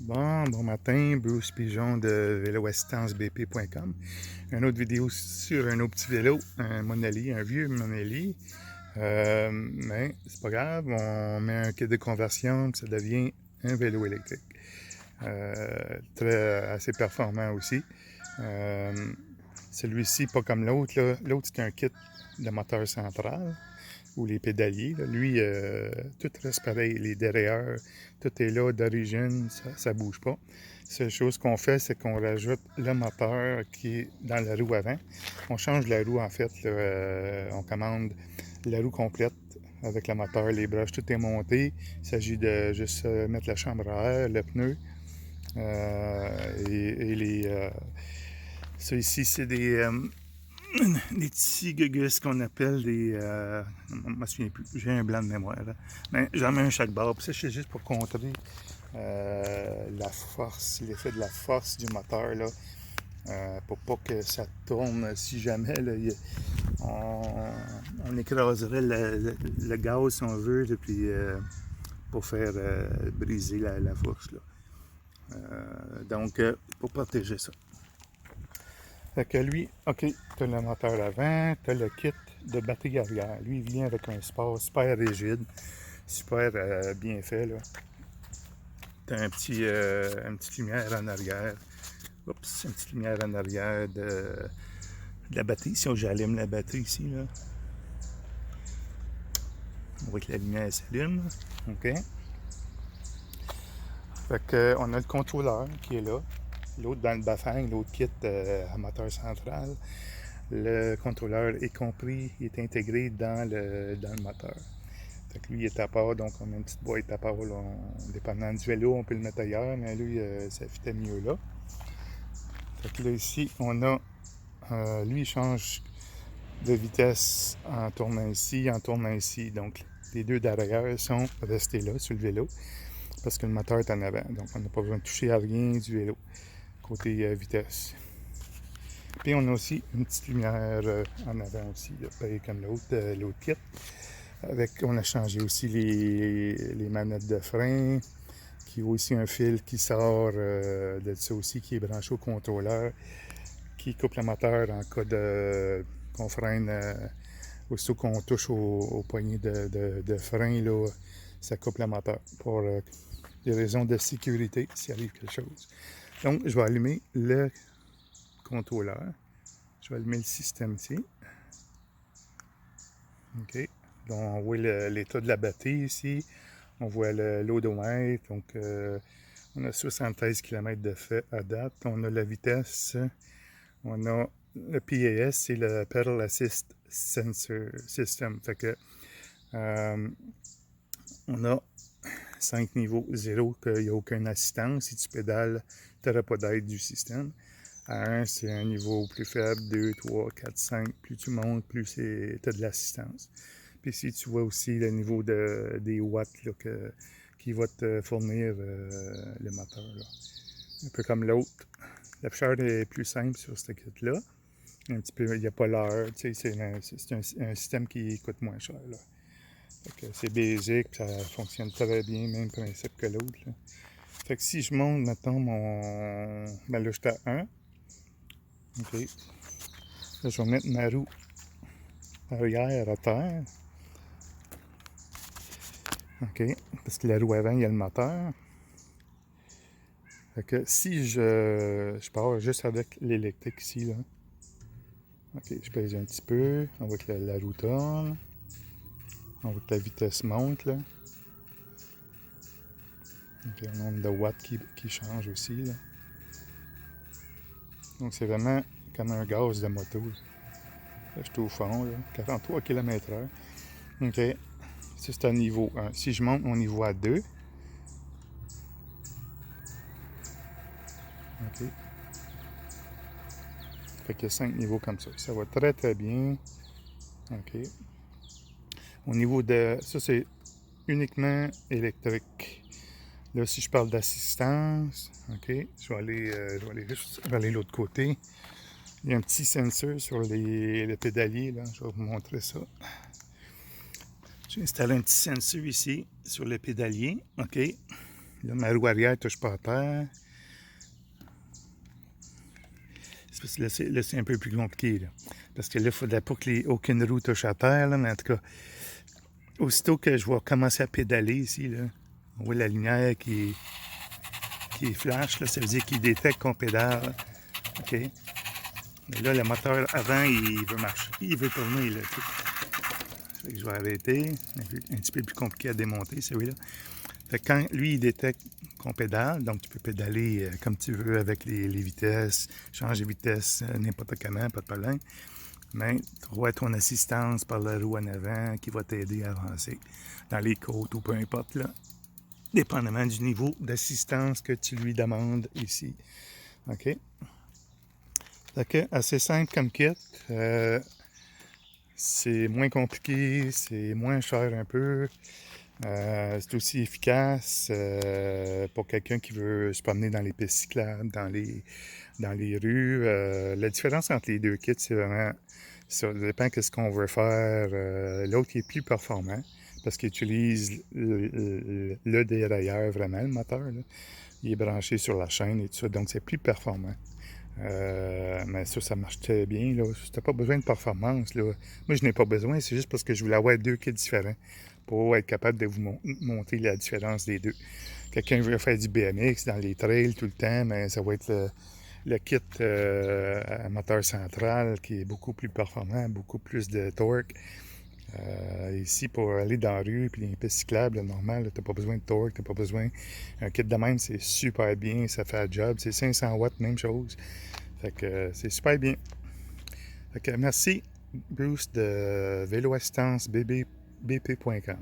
Bon matin, Bruce Pigeon de véloassistancebp.com. Une autre vidéo sur un autre petit vélo, un Monelli, un vieux Monelli. Mais c'est pas grave, on met un kit de conversion puis ça devient un vélo électrique. Assez performant aussi. Celui-ci, pas comme l'autre. L'autre, c'est un kit de moteur central ou les pédaliers. Là. Lui, tout reste pareil. Les dérailleurs, tout est là d'origine, ça bouge pas. La seule chose qu'on fait, c'est qu'on rajoute le moteur qui est dans la roue avant. On change la roue, en fait. Là, on commande la roue complète avec le moteur, les broches, tout est monté. Il s'agit de juste mettre la chambre à air, le pneu et les... ça ici, c'est des petits gugus qu'on appelle des... je ne me souviens plus, j'ai un blanc de mémoire. Là. Mais j'en mets un chaque barre. Puis ça, c'est juste pour contrer la force, l'effet de la force du moteur, là, pour pas que ça tourne si jamais. Là, on écraserait le gaz, si on veut, là, puis, pour faire briser la force. Là. Donc, pour protéger ça. Fait que lui, OK, tu as le moteur avant, tu as le kit de batterie arrière. Lui, il vient avec un support super rigide, super bien fait. Tu as une petite lumière en arrière. Oups, une petite lumière en arrière de la batterie. Si j'allume la batterie ici, là, on voit que la lumière s'allume. OK. Fait que, on a le contrôleur qui est là. L'autre dans le bafang, l'autre kit à moteur central. Le contrôleur est compris, il est intégré dans le moteur. Fait que lui, il est à part, donc on a une petite boîte à part. Là, dépendant du vélo, on peut le mettre ailleurs, mais lui, ça fitait mieux là. Fait que là, ici, on a... lui, il change de vitesse en tournant ici. Donc, les deux derrière sont restés là, sur le vélo, parce que le moteur est en avant. Donc, on n'a pas besoin de toucher à rien du vélo, côté vitesse. Puis on a aussi une petite lumière en avant aussi, là, pareil comme l'autre kit. On a changé aussi les manettes de frein, qui a aussi un fil qui sort de ça aussi, qui est branché au contrôleur, qui coupe le moteur en cas qu'on freine, aussitôt qu'on touche au poignet de frein, là, ça coupe le moteur pour des raisons de sécurité s'il arrive quelque chose. Donc, je vais allumer le contrôleur. Je vais allumer le système ici. OK. Donc, on voit l'état de la batterie ici. On voit l'odomètre. Donc, on a 73 km de fait à date. On a la vitesse. On a le PAS, c'est le Pedal Assist Sensor System. Fait que, on a 5 niveaux 0, qu'il n'y a aucune assistance. Si tu pédales, tu n'auras pas d'aide du système. À 1, c'est un niveau plus faible, 2, 3, 4, 5. Plus tu montes, plus tu as de l'assistance. Puis ici, tu vois aussi le niveau des watts là, qui va te fournir le moteur. Là. Un peu comme l'autre. L'afficheur est plus simple sur ce kit-là. Un petit peu, il n'y a pas l'heure. Tu sais, c'est un système qui coûte moins cher. Là. Fait que c'est basic, ça fonctionne très bien, même principe que l'autre. Fait que si je monte, mettons, ben là, j'étais à 1. OK. Là, je vais mettre ma roue arrière à terre. OK. Parce que la roue avant, il y a le moteur. Fait que si je pars juste avec l'électrique ici, là. OK, je pèse un petit peu. On voit que la roue tourne. On voit que la vitesse monte, là. Donc, il y a un nombre de watts qui change aussi, là. Donc, c'est vraiment comme un gaz de moto. Là, je suis au fond, là. 43 km/h. OK. Ça, c'est à niveau 1. Si je monte mon niveau à 2, OK. Fait qu'il y a 5 niveaux comme ça. Ça va très, très bien. OK. Au niveau de... Ça, c'est uniquement électrique. Là, si je parle d'assistance, OK, je vais aller de l'autre côté. Il y a un petit sensor sur le pédalier, là. Je vais vous montrer ça. J'ai installé un petit sensor ici sur le pédalier, OK. Là, ma roue arrière ne touche pas à terre. C'est parce que là, c'est un peu plus compliqué. Là. Parce que là, il ne faudrait pas qu'aucune roue touche à terre. Là, mais en tout cas, aussitôt que je vais commencer à pédaler ici, là, on voit la lumière qui flash. Là, ça veut dire qu'il détecte qu'on pédale. OK. Mais là, le moteur avant, il veut marcher. Il veut tourner. Là, fait que je vais arrêter. Un petit peu plus compliqué à démonter, celui-là. Fait que quand lui, il détecte qu'on pédale, donc tu peux pédaler comme tu veux avec les vitesses, changer de vitesse n'importe comment, pas de problème. Mais tu auras ton assistance par la roue en avant qui va t'aider à avancer dans les côtes ou peu importe, là, dépendamment du niveau d'assistance que tu lui demandes ici. OK? Fait que assez simple comme kit. C'est moins compliqué, c'est moins cher un peu. C'est aussi efficace pour quelqu'un qui veut se promener dans les pistes cyclables, dans les rues. La différence entre les deux kits, c'est vraiment ça dépend de ce qu'on veut faire. L'autre qui est plus performant parce qu'il utilise le dérailleur vraiment, le moteur. Là. Il est branché sur la chaîne et tout ça, donc c'est plus performant. Mais ça marche très bien. Là. Si tu n'as pas besoin de performance, là, moi je n'ai pas besoin, c'est juste parce que je voulais avoir deux kits différents pour être capable de vous montrer la différence des deux. Quelqu'un veut faire du BMX dans les trails tout le temps, mais ça va être le kit à moteur central qui est beaucoup plus performant, beaucoup plus de torque. Ici, pour aller dans la rue, puis les pistes cyclables, normal, tu n'as pas besoin de torque, tu n'as pas besoin. Un kit de même, c'est super bien, ça fait le job. C'est 500 watts, même chose. Fait que c'est super bien. Fait que merci, Bruce de véloassistance BP.com.